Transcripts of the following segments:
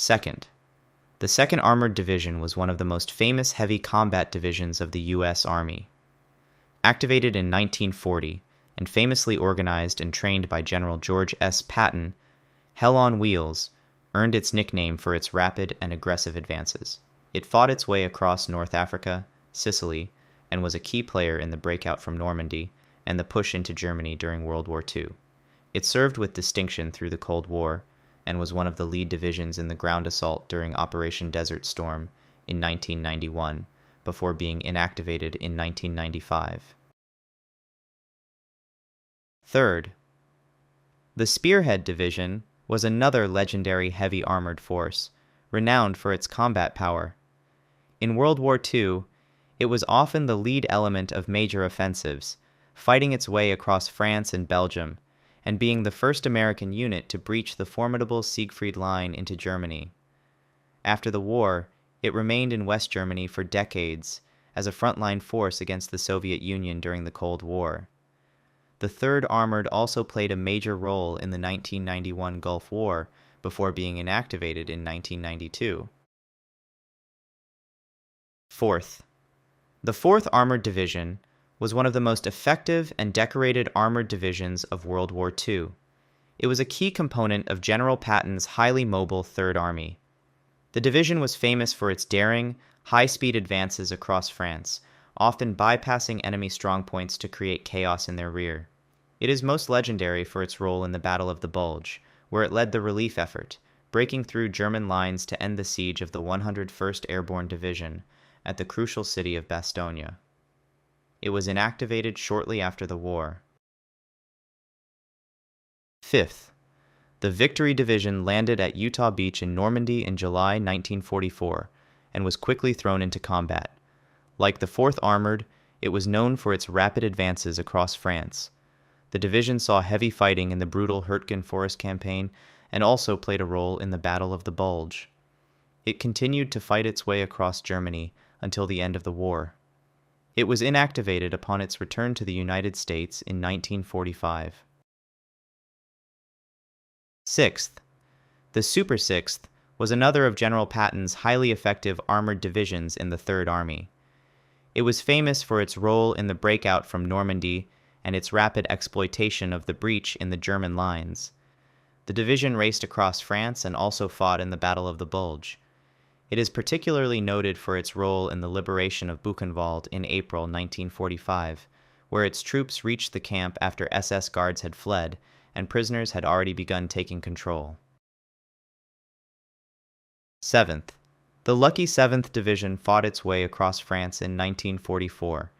Second, the 2nd Armored Division was one of the most famous heavy combat divisions of the U.S. Army. Activated in 1940 and famously organized and trained by General George S. Patton, Hell on Wheels earned its nickname for its rapid and aggressive advances. It fought its way across North Africa, Sicily, and was a key player in the breakout from Normandy and the push into Germany during World War II. It served with distinction through the Cold War and was one of the lead divisions in the ground assault during Operation Desert Storm in 1991, before being inactivated in 1995. Third, the Spearhead Division was another legendary heavy armored force, renowned for its combat power. In World War II, it was often the lead element of major offensives, fighting its way across France and Belgium, and being the first American unit to breach the formidable Siegfried Line into Germany. After the war, it remained in West Germany for decades as a frontline force against the Soviet Union during the Cold War. The 3rd Armored also played a major role in the 1991 Gulf War before being inactivated in 1992. Fourth, the 4th Armored Division was one of the most effective and decorated armored divisions of World War II. It was a key component of General Patton's highly mobile Third Army. The division was famous for its daring, high-speed advances across France, often bypassing enemy strongpoints to create chaos in their rear. It is most legendary for its role in the Battle of the Bulge, where it led the relief effort, breaking through German lines to end the siege of the 101st Airborne Division at the crucial city of Bastogne. It was inactivated shortly after the war. Fifth, the Victory Division landed at Utah Beach in Normandy in July 1944 and was quickly thrown into combat. Like the 4th Armored, it was known for its rapid advances across France. The division saw heavy fighting in the brutal Hurtgen Forest campaign and also played a role in the Battle of the Bulge. It continued to fight its way across Germany until the end of the war. It was inactivated upon its return to the United States in 1945. Sixth, the Super Sixth was another of General Patton's highly effective armored divisions in the Third Army. It was famous for its role in the breakout from Normandy and its rapid exploitation of the breach in the German lines. The division raced across France and also fought in the Battle of the Bulge. It is particularly noted for its role in the liberation of Buchenwald in April 1945, where its troops reached the camp after SS guards had fled and prisoners had already begun taking control. Seventh, the Lucky 7th Division fought its way across France in 1944.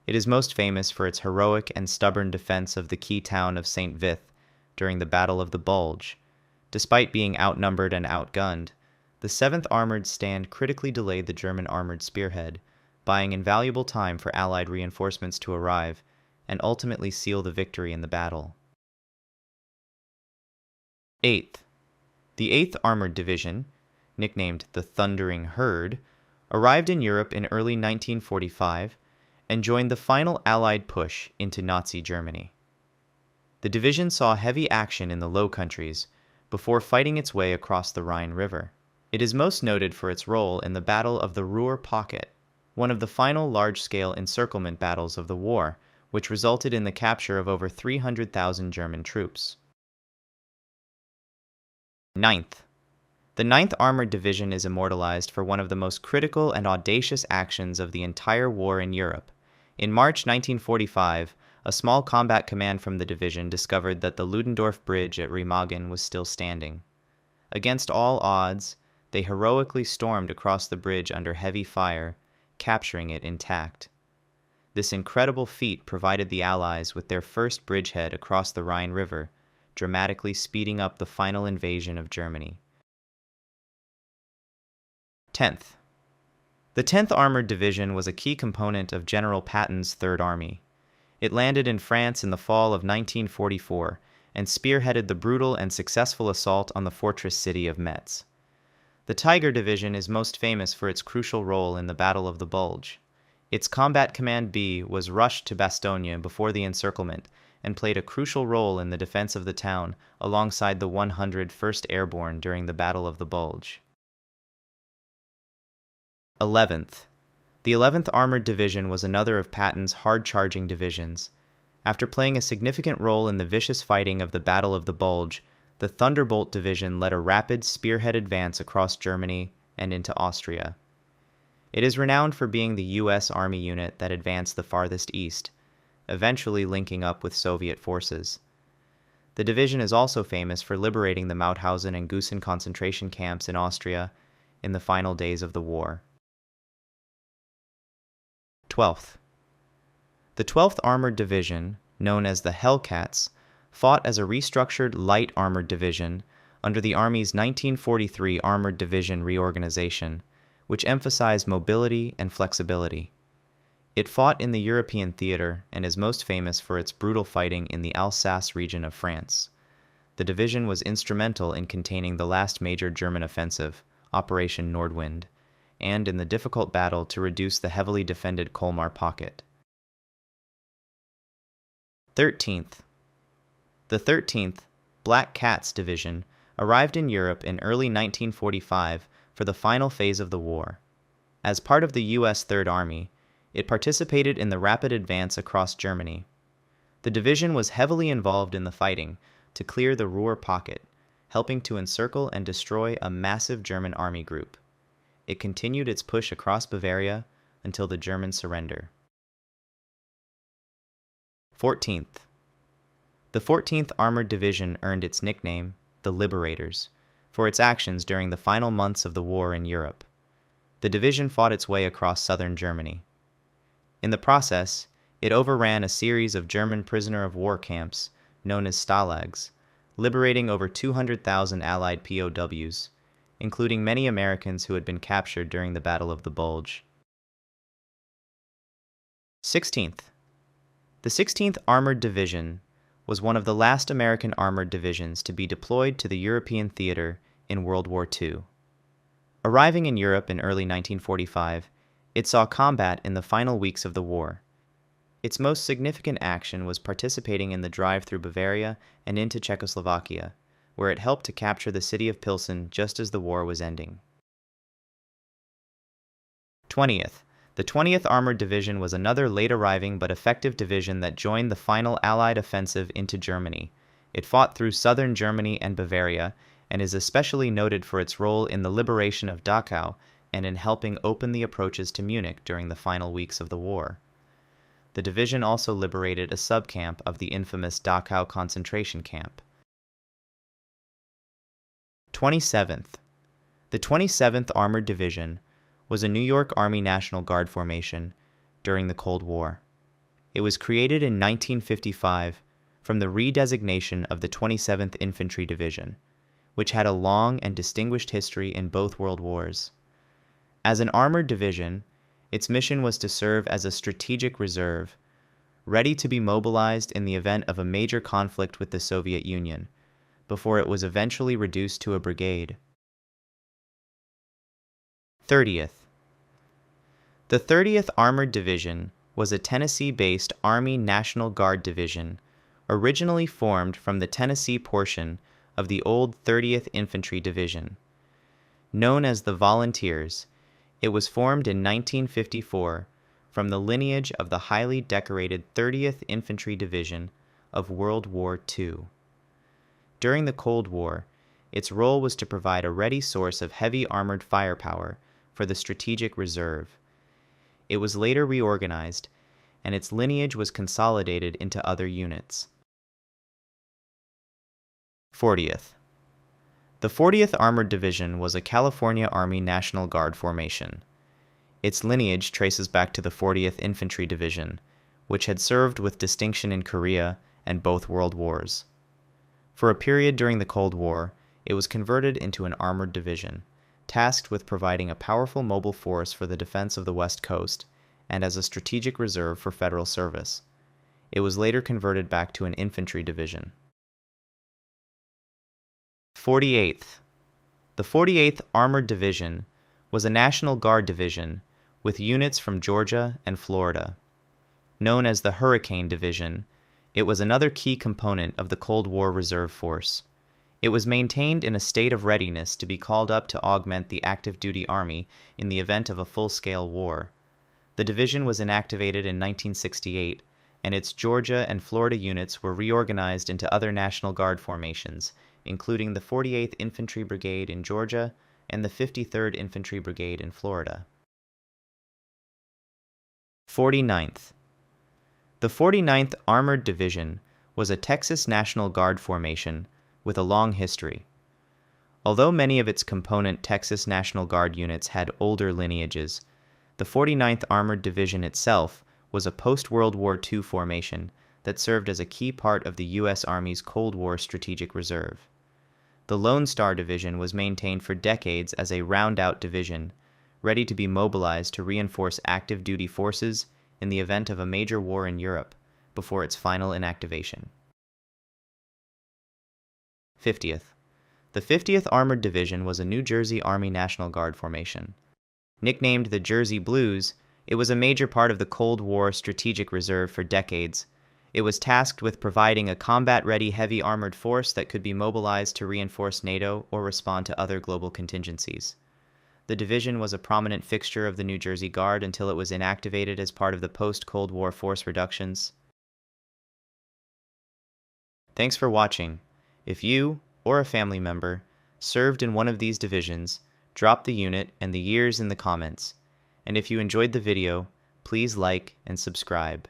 It is most famous for its heroic and stubborn defense of the key town of St. Vith during the Battle of the Bulge. Despite being outnumbered and outgunned, the 7th Armored stand critically delayed the German armored spearhead, buying invaluable time for Allied reinforcements to arrive and ultimately seal the victory in the battle. Eighth, the 8th Armored Division, nicknamed the Thundering Herd, arrived in Europe in early 1945 and joined the final Allied push into Nazi Germany. The division saw heavy action in the Low Countries before fighting its way across the Rhine River. It is most noted for its role in the Battle of the Ruhr Pocket, one of the final large-scale encirclement battles of the war, which resulted in the capture of over 300,000 German troops. Ninth, the 9th Armored Division is immortalized for one of the most critical and audacious actions of the entire war in Europe. In March 1945, a small combat command from the division discovered that the Ludendorff Bridge at Remagen was still standing. Against all odds, they heroically stormed across the bridge under heavy fire, capturing it intact. This incredible feat provided the Allies with their first bridgehead across the Rhine River, dramatically speeding up the final invasion of Germany. 10th. The 10th Armored Division was a key component of General Patton's Third Army. It landed in France in the fall of 1944 and spearheaded the brutal and successful assault on the fortress city of Metz. The Tiger Division is most famous for its crucial role in the Battle of the Bulge. Its Combat Command B was rushed to Bastogne before the encirclement and played a crucial role in the defense of the town alongside the 101st Airborne during the Battle of the Bulge. 11th. The 11th Armored Division was another of Patton's hard-charging divisions. After playing a significant role in the vicious fighting of the Battle of the Bulge, the Thunderbolt Division led a rapid spearhead advance across Germany and into Austria. It is renowned for being the U.S. Army unit that advanced the farthest east, eventually linking up with Soviet forces. The division is also famous for liberating the Mauthausen and Gusen concentration camps in Austria in the final days of the war. 12th. The 12th Armored Division, known as the Hellcats, fought as a restructured light armored division under the Army's 1943 Armored Division reorganization, which emphasized mobility and flexibility. It fought in the European theater and is most famous for its brutal fighting in the Alsace region of France. The division was instrumental in containing the last major German offensive, Operation Nordwind, and in the difficult battle to reduce the heavily defended Colmar pocket. 13th. The 13th, Black Cats Division, arrived in Europe in early 1945 for the final phase of the war. As part of the U.S. Third Army, it participated in the rapid advance across Germany. The division was heavily involved in the fighting to clear the Ruhr pocket, helping to encircle and destroy a massive German army group. It continued its push across Bavaria until the German surrender. 14th. The 14th Armored Division earned its nickname, the Liberators, for its actions during the final months of the war in Europe. The division fought its way across southern Germany. In the process, it overran a series of German prisoner of war camps, known as Stalags, liberating over 200,000 Allied POWs, including many Americans who had been captured during the Battle of the Bulge. 16th. The 16th Armored Division was one of the last American armored divisions to be deployed to the European theater in World War II. Arriving in Europe in early 1945, it saw combat in the final weeks of the war. Its most significant action was participating in the drive through Bavaria and into Czechoslovakia, where it helped to capture the city of Pilsen just as the war was ending. 20th. The 20th Armored Division was another late-arriving but effective division that joined the final Allied offensive into Germany. It fought through southern Germany and Bavaria, and is especially noted for its role in the liberation of Dachau and in helping open the approaches to Munich during the final weeks of the war. The division also liberated a subcamp of the infamous Dachau concentration camp. 27th. The 27th Armored Division was a New York Army National Guard formation during the Cold War. It was created in 1955 from the redesignation of the 27th Infantry Division, which had a long and distinguished history in both World Wars. As an armored division, its mission was to serve as a strategic reserve, ready to be mobilized in the event of a major conflict with the Soviet Union, before it was eventually reduced to a brigade. 30th. The 30th Armored Division was a Tennessee-based Army National Guard division, originally formed from the Tennessee portion of the old 30th Infantry Division. Known as the Volunteers, it was formed in 1954 from the lineage of the highly decorated 30th Infantry Division of World War II. During the Cold War, its role was to provide a ready source of heavy armored firepower for the Strategic Reserve. It was later reorganized, and its lineage was consolidated into other units. 40th. The 40th Armored Division was a California Army National Guard formation. Its lineage traces back to the 40th Infantry Division, which had served with distinction in Korea and both World Wars. For a period during the Cold War, it was converted into an armored division, tasked with providing a powerful mobile force for the defense of the West Coast and as a strategic reserve for federal service. It was later converted back to an infantry division. 48th. The 48th Armored Division was a National Guard division with units from Georgia and Florida. Known as the Hurricane Division, it was another key component of the Cold War Reserve Force. It was maintained in a state of readiness to be called up to augment the active duty army in the event of a full-scale war. The division was inactivated in 1968, and its Georgia and Florida units were reorganized into other National Guard formations, including the 48th Infantry Brigade in Georgia and the 53rd Infantry Brigade in Florida. 49th. The 49th Armored Division was a Texas National Guard formation with a long history. Although many of its component Texas National Guard units had older lineages, the 49th Armored Division itself was a post-World War II formation that served as a key part of the U.S. Army's Cold War Strategic Reserve. The Lone Star Division was maintained for decades as a round-out division, ready to be mobilized to reinforce active duty forces in the event of a major war in Europe before its final inactivation. 50th. The 50th Armored Division was a New Jersey Army National Guard formation. Nicknamed the Jersey Blues, it was a major part of the Cold War Strategic Reserve for decades. It was tasked with providing a combat-ready heavy armored force that could be mobilized to reinforce NATO or respond to other global contingencies. The division was a prominent fixture of the New Jersey Guard until it was inactivated as part of the post-Cold War force reductions. Thanks for watching. If you, or a family member, served in one of these divisions, drop the unit and the years in the comments. And if you enjoyed the video, please like and subscribe.